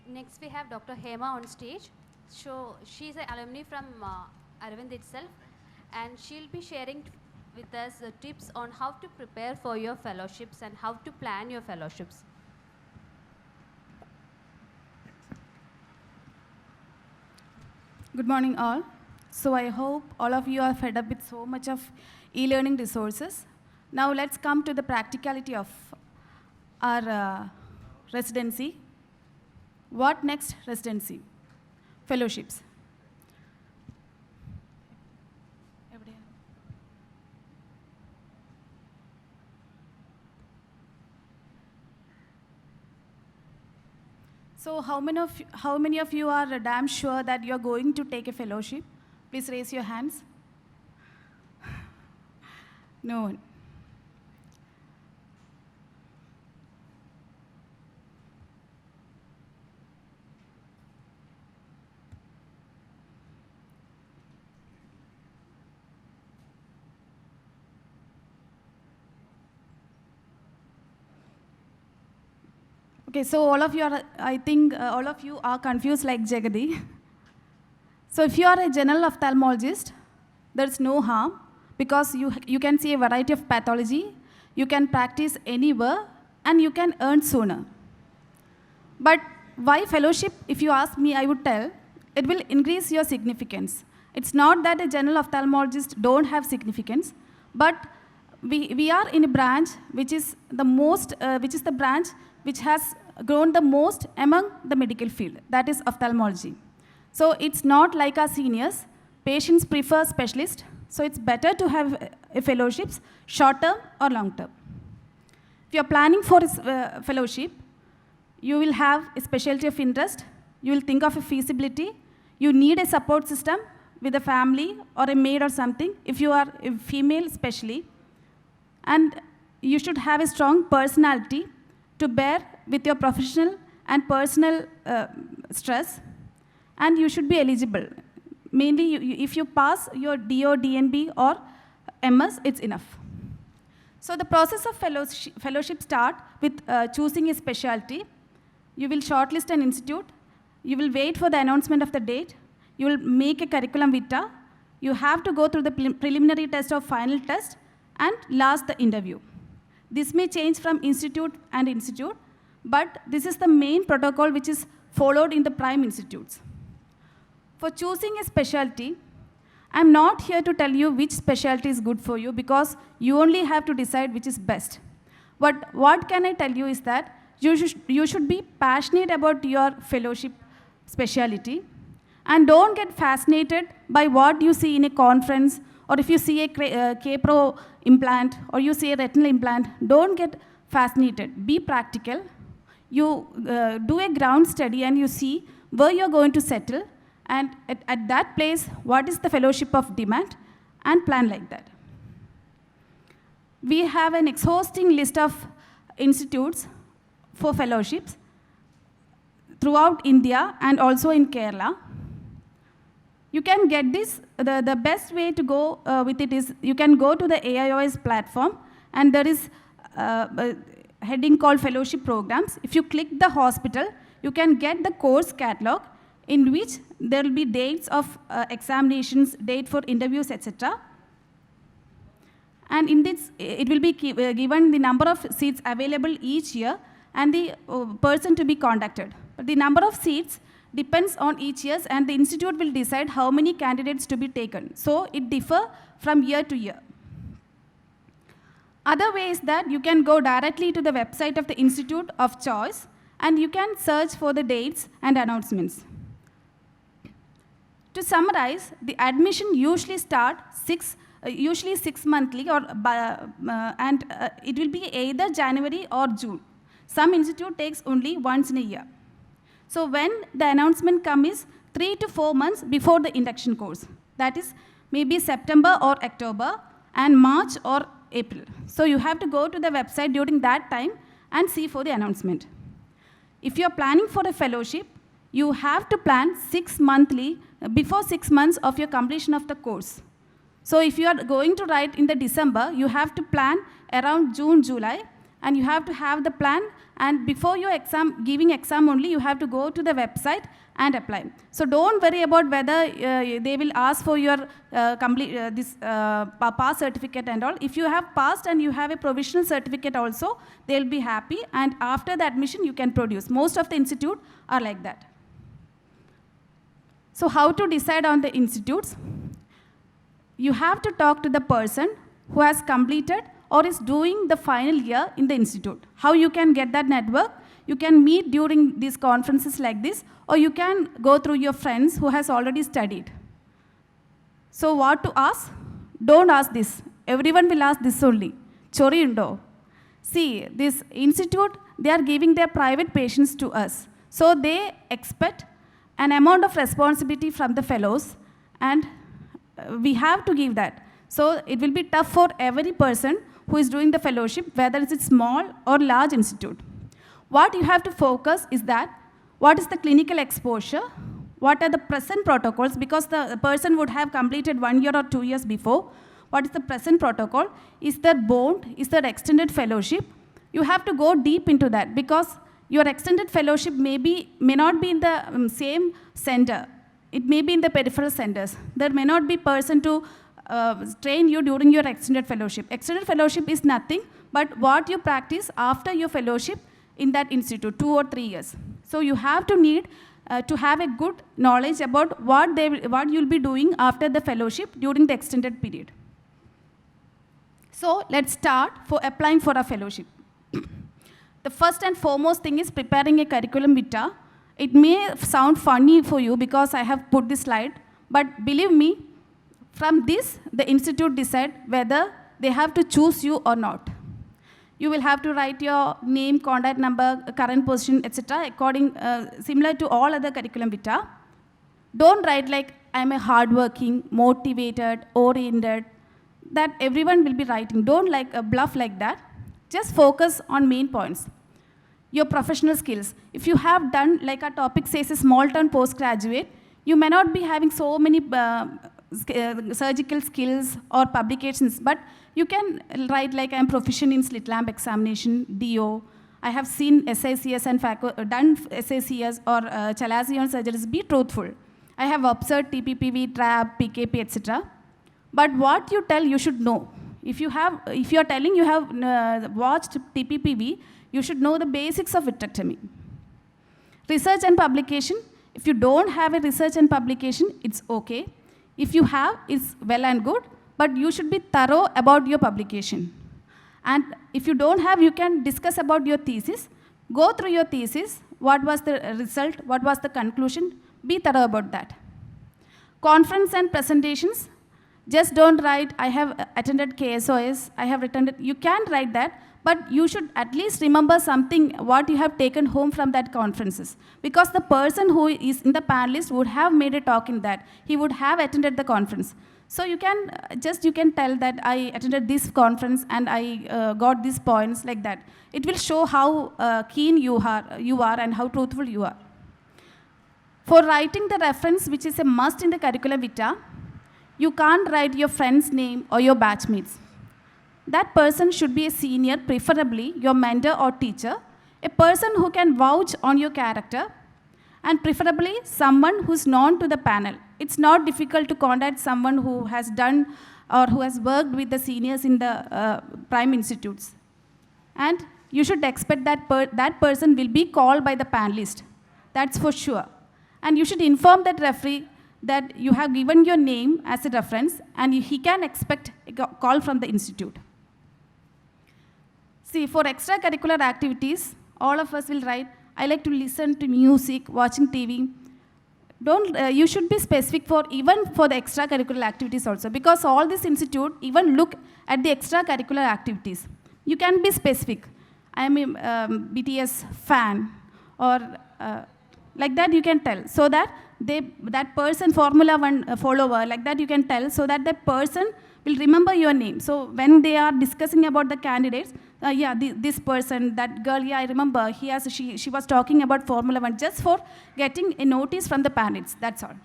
Next we have Dr. Hema on stage. So she's an alumni from Aravind itself, and she'll be sharing with us tips on how to prepare for your fellowships and how to plan your fellowships. Good morning all. So I hope all of you are fed up with so much of e-learning resources. Now let's come to the practicality of our residency. What next residency? Fellowships. So how many of you are damn sure that you are going to take a fellowship? Please raise your hands. No one. Okay, so all of you are, I think all of you are confused like Jagadi. So if you are a general ophthalmologist, there's no harm because you can see a variety of pathology, you can practice anywhere, and you can earn sooner. But why fellowship? If you ask me, I would tell, it will increase your significance. It's not that a general ophthalmologist don't have significance, but we are in a branch which is the branch which has grown the most among the medical field, that is ophthalmology. So it's not like our seniors. Patients prefer specialists, so it's better to have fellowships, short-term or long-term. If you're planning for a fellowship, you will have a specialty of interest, you will think of a feasibility, you need a support system with a family or a maid or something, if you are a female especially, and you should have a strong personality to bear with your professional and personal stress, and you should be eligible. Mainly, if you pass your DO, DNB, or MS, it's enough. So the process of fellowship start with choosing a specialty. You will shortlist an institute. You will wait for the announcement of the date. You will make a curriculum vitae. You have to go through the preliminary test or final test, and last the interview. This may change from institute and institute, but this is the main protocol which is followed in the prime institutes. For choosing a specialty, I'm not here to tell you which specialty is good for you because you only have to decide which is best. But what can I tell you is that you should be passionate about your fellowship specialty and don't get fascinated by what you see in a conference, or if you see a K-Pro implant or you see a retinal implant, don't get fascinated. Be practical. You do a ground study and you see where you're going to settle, and at that place, what is the fellowship of demand, and plan like that. We have an exhausting list of institutes for fellowships throughout India and also in Kerala. You can get this, the best way to go with it is you can go to the AIOS platform, and there is a heading called Fellowship Programs. If you click the hospital, you can get the course catalog in which there will be dates of examinations, date for interviews, etc. And in this, it will be given the number of seats available each year and the person to be contacted. But the number of seats depends on each year, and the institute will decide how many candidates to be taken. So it differs from year to year. Other way is that you can go directly to the website of the institute of choice, and you can search for the dates and announcements. To summarize, the admission usually starts usually 6 monthly, or and it will be either January or June. Some institute takes only once in a year. So when the announcement comes is 3 to 4 months before the induction course. That is maybe September or October and March or April. So you have to go to the website during that time and see for the announcement. If you're planning for a fellowship, you have to plan before 6 months of your completion of the course. So if you are going to write in the December, you have to plan around June, July, and you have to have the plan and before your exam, giving exam only, you have to go to the website and apply. So don't worry about whether they will ask for your pass certificate and all. If you have passed and you have a provisional certificate also, they'll be happy, and after the admission you can produce. Most of the institute are like that. So how to decide on the institutes? You have to talk to the person who has completed or is doing the final year in the institute. How you can get that network? You can meet during these conferences like this, or you can go through your friends who has already studied. So what to ask? Don't ask this. Everyone will ask this only. Chori undo. See, this institute, they are giving their private patients to us. So they expect an amount of responsibility from the fellows, and we have to give that. So it will be tough for every person who is doing the fellowship, whether it's a small or large institute. What you have to focus is that, what is the clinical exposure? What are the present protocols? Because the person would have completed 1 year or 2 years before. What is the present protocol? Is there bond? Is there extended fellowship? You have to go deep into that, because your extended fellowship may not be in the same center. It may be in the peripheral centers. There may not be person to train you during your extended fellowship. Extended fellowship is nothing but what you practice after your fellowship in that institute, 2 or 3 years. So you have to need to have a good knowledge about what you'll be doing after the fellowship during the extended period. So let's start for applying for a fellowship. The first and foremost thing is preparing a curriculum vitae. It may sound funny for you because I have put this slide, but believe me, from this, the institute decide whether they have to choose you or not. You will have to write your name, contact number, current position, etc., similar to all other curriculum vitae. Don't write like, I'm a hardworking, motivated, oriented, that everyone will be writing. Don't bluff like that. Just focus on main points. Your professional skills. If you have done, like our topic says, a small town postgraduate, you may not be having so many surgical skills or publications, but you can write like, I'm proficient in slit lamp examination, DO. I have seen SICS and done SICS or chalazion surgeries. Be truthful. I have observed TPPV, TRAP, PKP, etc. But what you tell, you should know. If you are telling you have watched TPPV, you should know the basics of vitrectomy. Research and publication. If you don't have a research and publication, it's okay. If you have, it's well and good, but you should be thorough about your publication. And if you don't have, you can discuss about your thesis. Go through your thesis. What was the result? What was the conclusion? Be thorough about that. Conference and presentations. Just don't write, I have attended KSOS, I have attended. You can write that, but you should at least remember something, what you have taken home from that conferences. Because the person who is in the panelist would have made a talk in that. He would have attended the conference. So you can tell that I attended this conference and I got these points, like that. It will show how keen you are and how truthful you are. For writing the reference, which is a must in the curriculum vitae, you can't write your friend's name or your batchmates. That person should be a senior, preferably your mentor or teacher, a person who can vouch on your character, and preferably someone who's known to the panel. It's not difficult to contact someone who has done or who has worked with the seniors in the prime institutes. And you should expect that that person will be called by the panelist. That's for sure. And you should inform that referee that you have given your name as a reference, and he can expect a call from the institute. See, for extracurricular activities, all of us will write, I like to listen to music, watching TV. You should be specific even for the extracurricular activities also, because all this institute even look at the extracurricular activities. You can be specific. I am a BTS fan, or like that you can tell, so that that person, Formula 1 follower, like that you can tell, so that the person will remember your name. So when they are discussing about the candidates, yeah, this person, that girl, yeah, I remember, she was talking about Formula 1, just for getting a notice from the panelists, that's all.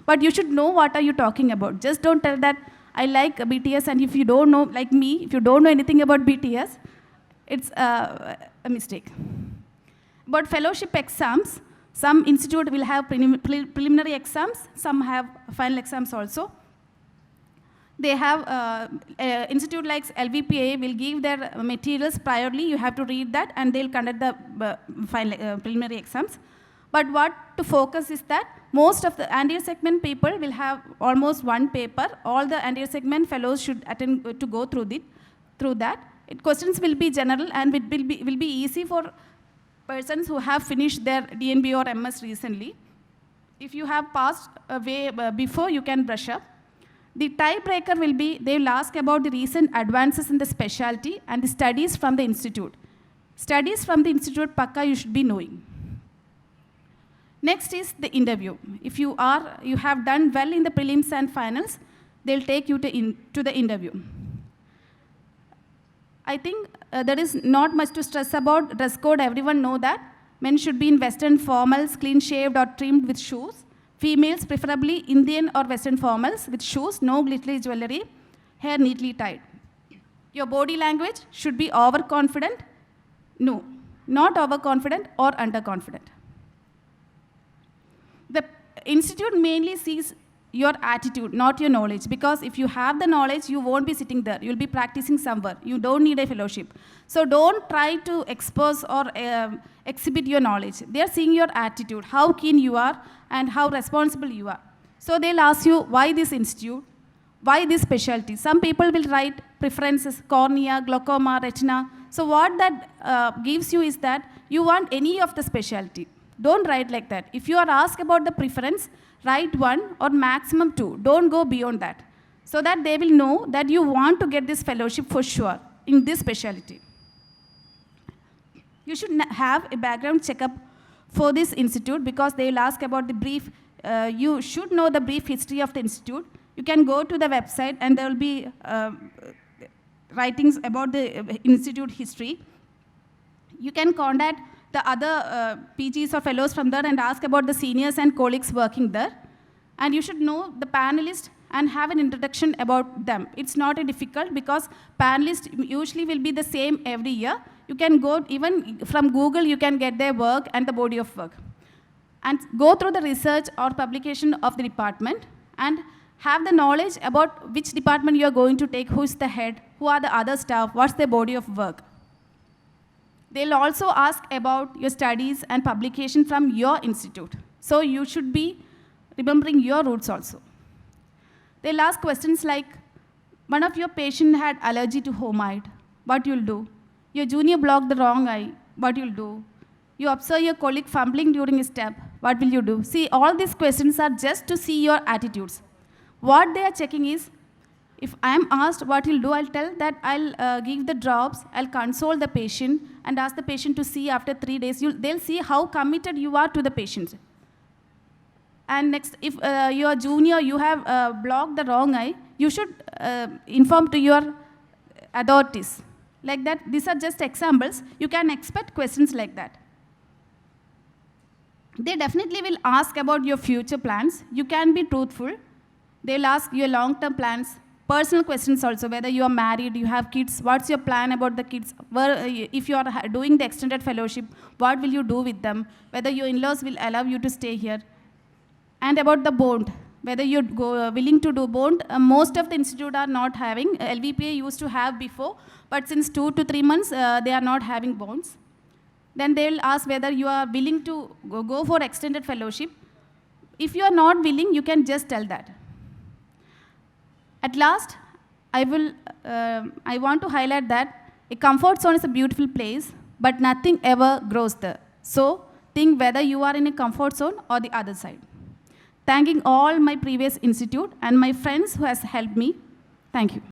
But you should know what are you talking about. Just don't tell that I like BTS, and if you don't know, like me, if you don't know anything about BTS, it's a mistake. But fellowship exams, some institute will have preliminary exams, some have final exams also. They have, institute like LVPA will give their materials priorly, you have to read that, and they'll conduct the final, preliminary exams. But what to focus is that most of the anterior segment people will have almost one paper. All the anterior segment fellows should attend to go through that. Questions will be general and it will be easy for persons who have finished their DNB or MS recently. If you have passed way before, you can brush up. The tiebreaker will be, they will ask about the recent advances in the specialty and the studies from the institute. Studies from the institute, pakka you should be knowing. Next is the interview. If you have done well in the prelims and finals, they'll take you to the interview. I think there is not much to stress about. Dress code, everyone know that. Men should be in Western formals, clean shaved or trimmed with shoes. Females, preferably Indian or Western formals with shoes, no glittery jewelry, hair neatly tied. Your body language should be overconfident. No, not overconfident or underconfident. The institute mainly sees your attitude, not your knowledge, because if you have the knowledge, you won't be sitting there. You'll be practicing somewhere. You don't need a fellowship. So don't try to expose or exhibit your knowledge. They're seeing your attitude, how keen you are and how responsible you are. So they'll ask you, why this institute? Why this specialty? Some people will write preferences, cornea, glaucoma, retina. So what that gives you is that you want any of the specialty. Don't write like that. If you are asked about the preference, write 1 or maximum 2. Don't go beyond that. So that they will know that you want to get this fellowship for sure in this specialty. You should have a background checkup for this institute because they will ask about the brief. You should know the brief history of the institute. You can go to the website and there will be writings about the institute history. You can contact the other PGs or fellows from there and ask about the seniors and colleagues working there. And you should know the panelists and have an introduction about them. It's not a difficult because panelists usually will be the same every year. You can go, even from Google, you can get their work and the body of work. And go through the research or publication of the department and have the knowledge about which department you are going to take, who is the head, who are the other staff, what's their body of work. They'll also ask about your studies and publication from your institute. So you should be remembering your roots also. They'll ask questions like, one of your patient had allergy to homide, what you'll do? Your junior blocked the wrong eye, what you'll do? You observe your colleague fumbling during a step, what will you do? See, all these questions are just to see your attitudes. What they are checking is, if I am asked what you'll do, I'll tell that I'll give the drops, I'll console the patient and ask the patient to see after 3 days. They'll see how committed you are to the patient. And next, if you're junior, you have blocked the wrong eye, you should inform to your authorities. Like that, these are just examples. You can expect questions like that. They definitely will ask about your future plans. You can be truthful. They'll ask your long-term plans. Personal questions also, whether you are married, you have kids, what's your plan about the kids? If you are doing the extended fellowship, what will you do with them? Whether your in-laws will allow you to stay here. And about the bond, whether you're willing to do bond. Most of the institute are not having. LVPA used to have before, but since 2 to 3 months, they are not having bonds. Then they will ask whether you are willing to go for extended fellowship. If you are not willing, you can just tell that. At last, I want to highlight that a comfort zone is a beautiful place, but nothing ever grows there. So think whether you are in a comfort zone or the other side. Thanking all my previous institute and my friends who has helped me. Thank you.